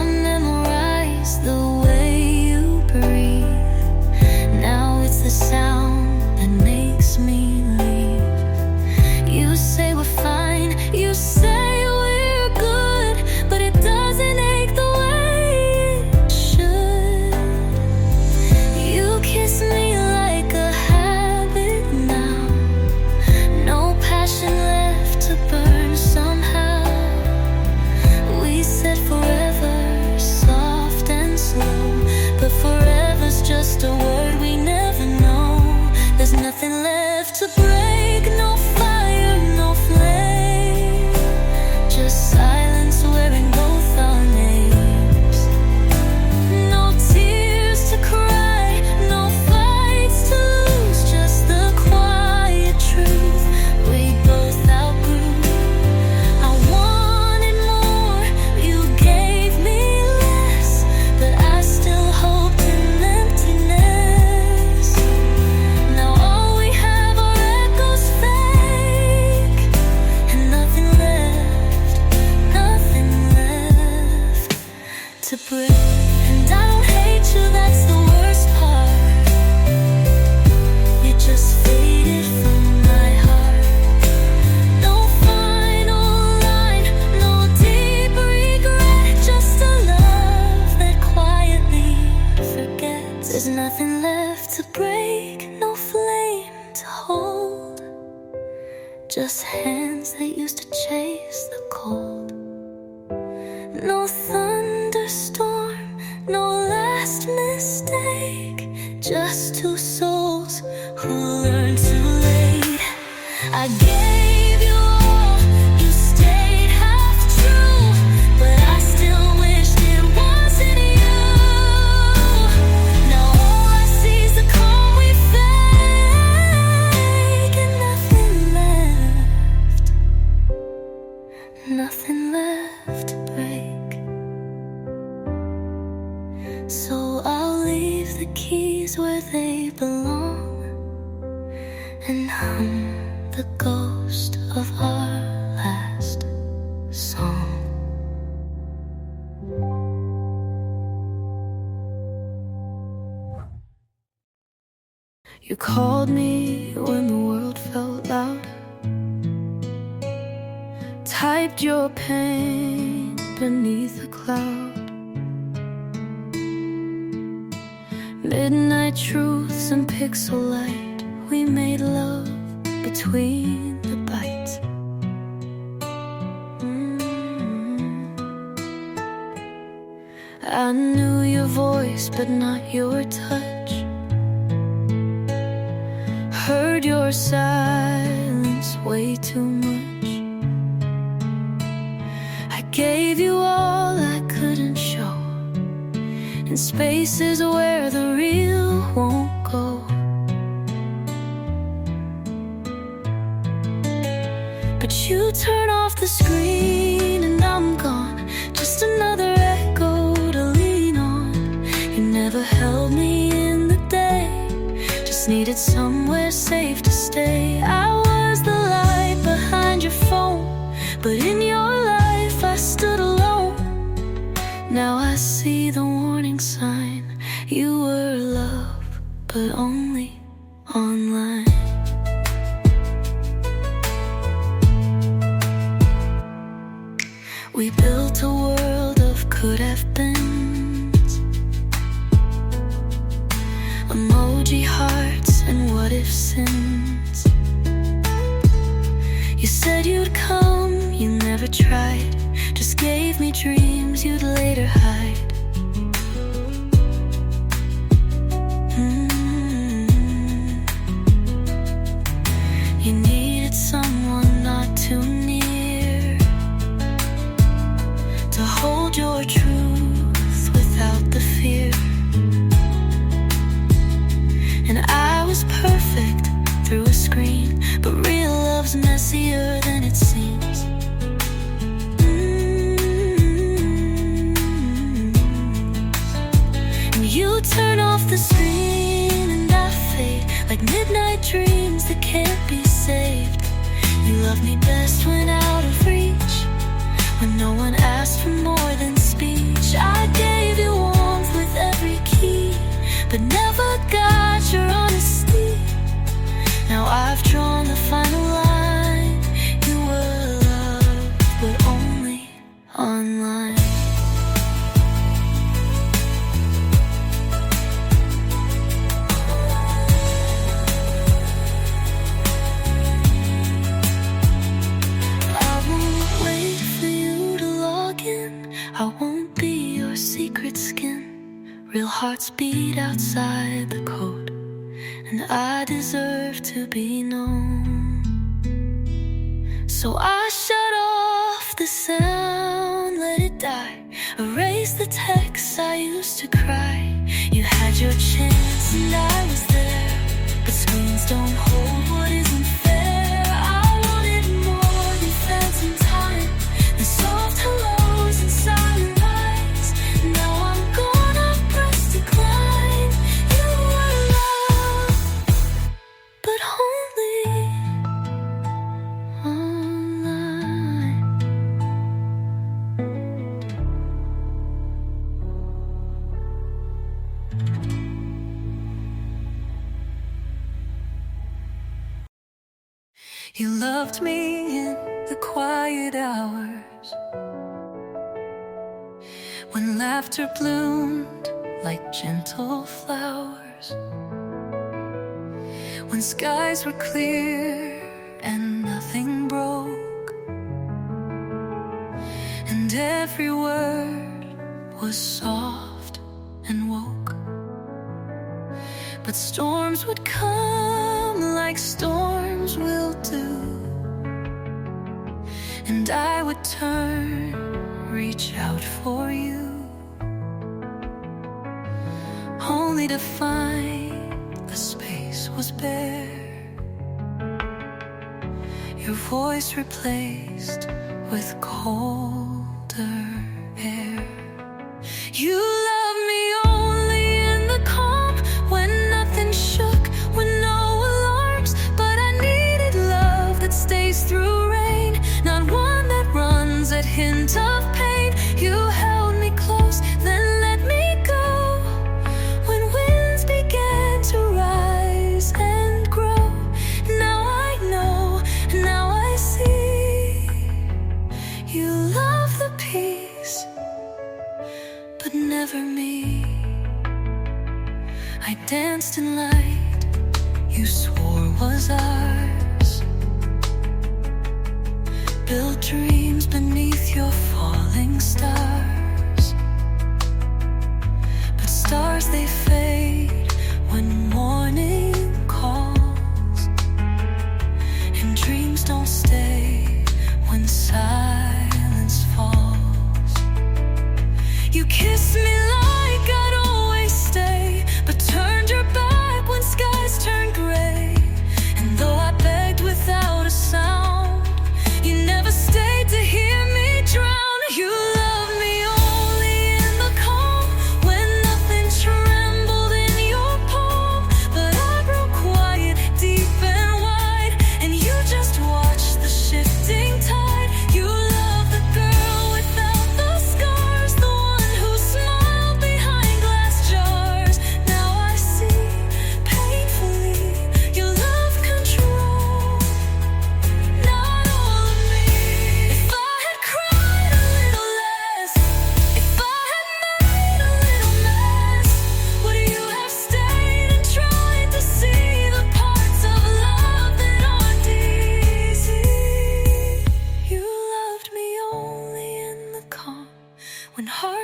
memorized the way you breathe, now it's the sound that makes me leave. You say we're fine, you say we're good, but it doesn't ache the way it should. You kiss me like a habit now, no passion left to burn somehow. We said forever, soft and slow, but forever's just a word we never know. There's nothing left to break, no fire, no flame, just silence wearing both our names. No tears to cry, no fights to lose, just the quiet truth we both outgrew. I wanted more, you gave me less, but I still hoped in emptiness. Now all we have are echoes fake, and nothing left to break. And I don't hate you, that's the worst part. You just faded from my heart. No final line, no deep regret, just a love that quietly forgets. There's nothing left to break, no flame to hold, just hands that used to chase the cold. No thunderstorm, no last mistake, just two souls who learned too late. I gave you all, you stayed half true, but I still wished it wasn't you. Now all I see is the calm we fake, and nothing left to break. So I'll leave the keys where they belong and hum the ghost of our last song. You called me when the world felt loud, typed your pain beneath a cloud. Midnight truths and pixel light, we made love between the bites. I knew your voice but not your touch, heard your silence way too much. gave you all I couldn't show, in spaces where the real won't go. But you turn off the screen and I'm gone, just another echo to lean on. You never held me in the day, just needed somewhere safe to stay. I was the light behind your phone, but in your life I stood alone. Now I see the warning sign. You were love, but only online. We built a world of could-have-beens, emoji hearts and what-if sins. You said you'd come, you never tried, just gave me dreams you'd later hide. You needed someone not too near to hold your truth without the fear. And I was perfect through a screen, but real love's messier than it seems. And you turn off the screen and I fade like midnight dreams that can't be saved. You love me best when out of reach, when no one asked for more than speech. I gave you warmth with every key, but never got your honesty. Now I've drawn the final line. You were loved, but only online. I won't be your secret skin. Real hearts beat outside the code, and I deserve to be known. So I shut off the sound, let it die. Erase the texts I used to cry. You had your chance and I was there, but screens don't hold what isn't fair. I wanted more than phantom time, the soft hellos and silent lies. Now I'm gone, I've pressed decline. You were loved, but only online. You loved me in the quiet hours, when laughter bloomed like gentle flowers, when skies were clear and nothing broke, and every word was soft and woke. But storms would come like storms will do, and I would turn, reach out for you, only to find the space was bare, your voice replaced with colder air. You love me only in the calm, when nothing shook, when no alarms. But I needed love that stays through rain, not one that runs at hint of pain. You held me close, then let me go, when winds began to rise and grow. Now I know, now I see, you love the peace, but never me. I danced in light you swore was ours, built dreams beneath your falling stars. But stars, they fade when morning calls, and dreams don't stay when silence falls.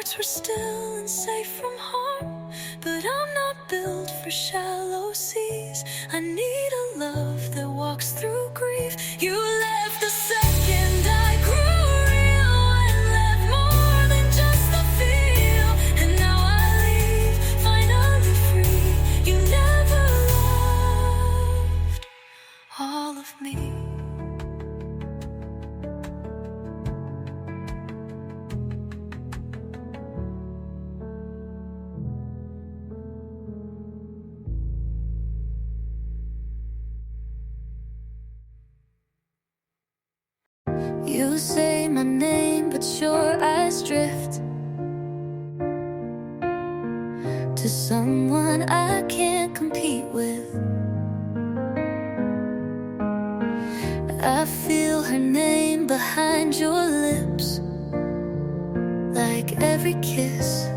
hearts were still and safe from harm, but I'm not built for shallow seas. I need a love that walks through grief. You left the second I grew real and left more than just the feel. And now I leave, finally free. You never loved all of me. You say my name, but your eyes drift to someone I can't compete with. I feel her name behind your lips, like every kiss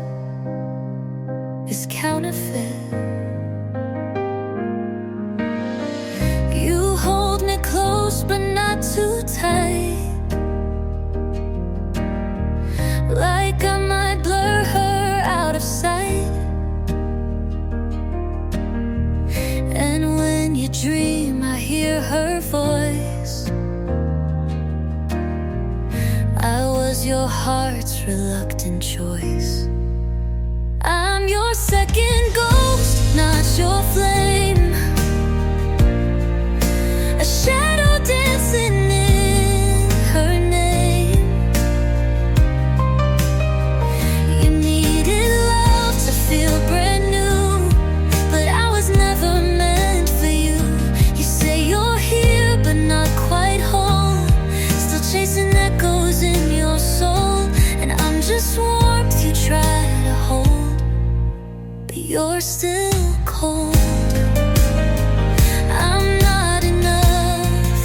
is counterfeit. You hold me close, but not too tight, like I might blur her out of sight. And when you dream, I hear her voice. I was your heart's reluctant choice. I'm your second ghost, not your flame. A shadow dancing in her name. You needed love to feel brand new, but I was never meant for you. You say you're here, but not quite whole, still chasing echoes in your soul. And I'm just warmth you try to hold, but you're still cold. I'm not enough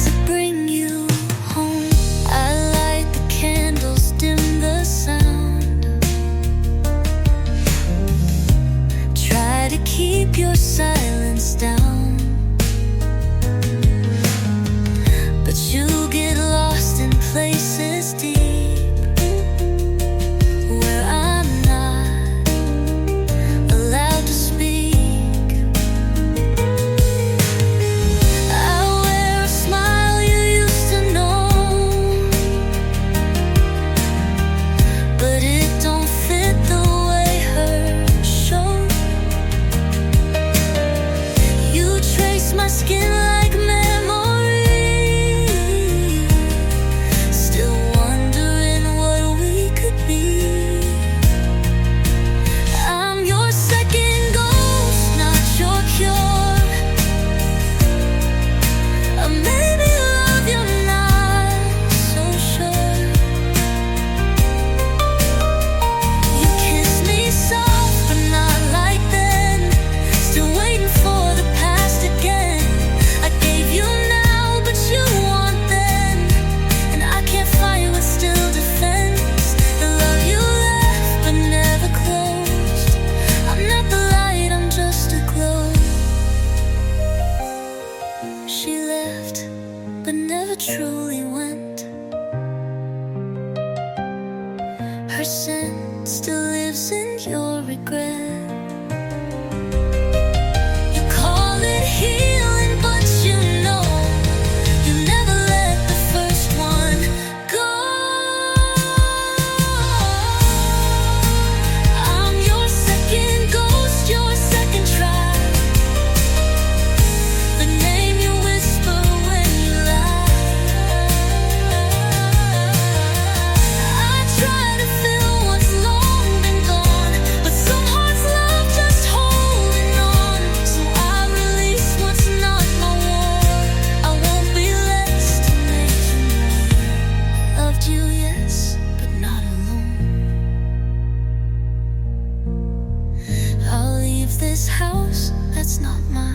to bring you home. I light the candles, dim the sound, try to keep your silence down, but you get lost in places deep where I'm not allowed to speak. I wear a smile you used to know, but it don't fit the way hers show. You trace my skin like memory, still wondering what we could be. I'm your second ghost, not your cure. Or maybe love you're not so sure. You kiss me soft, but not like then, still waiting for the past again. I gave you now, but you want then, and I can't fight what still defends the love you left but never closed. I'm not the light, I'm just a glow. She left, but never truly went. Her scent still lives in your regret. You call it healing, but you know you never let the first one go. I'm your second ghost, your second try, the name you whisper when you lie. I try to fill what's long been gone, but some hearts love just holding on. So I release what's not my war. I won't be less to make you know. Loved you, yes, but not alone. I'll leave this house that's not mine.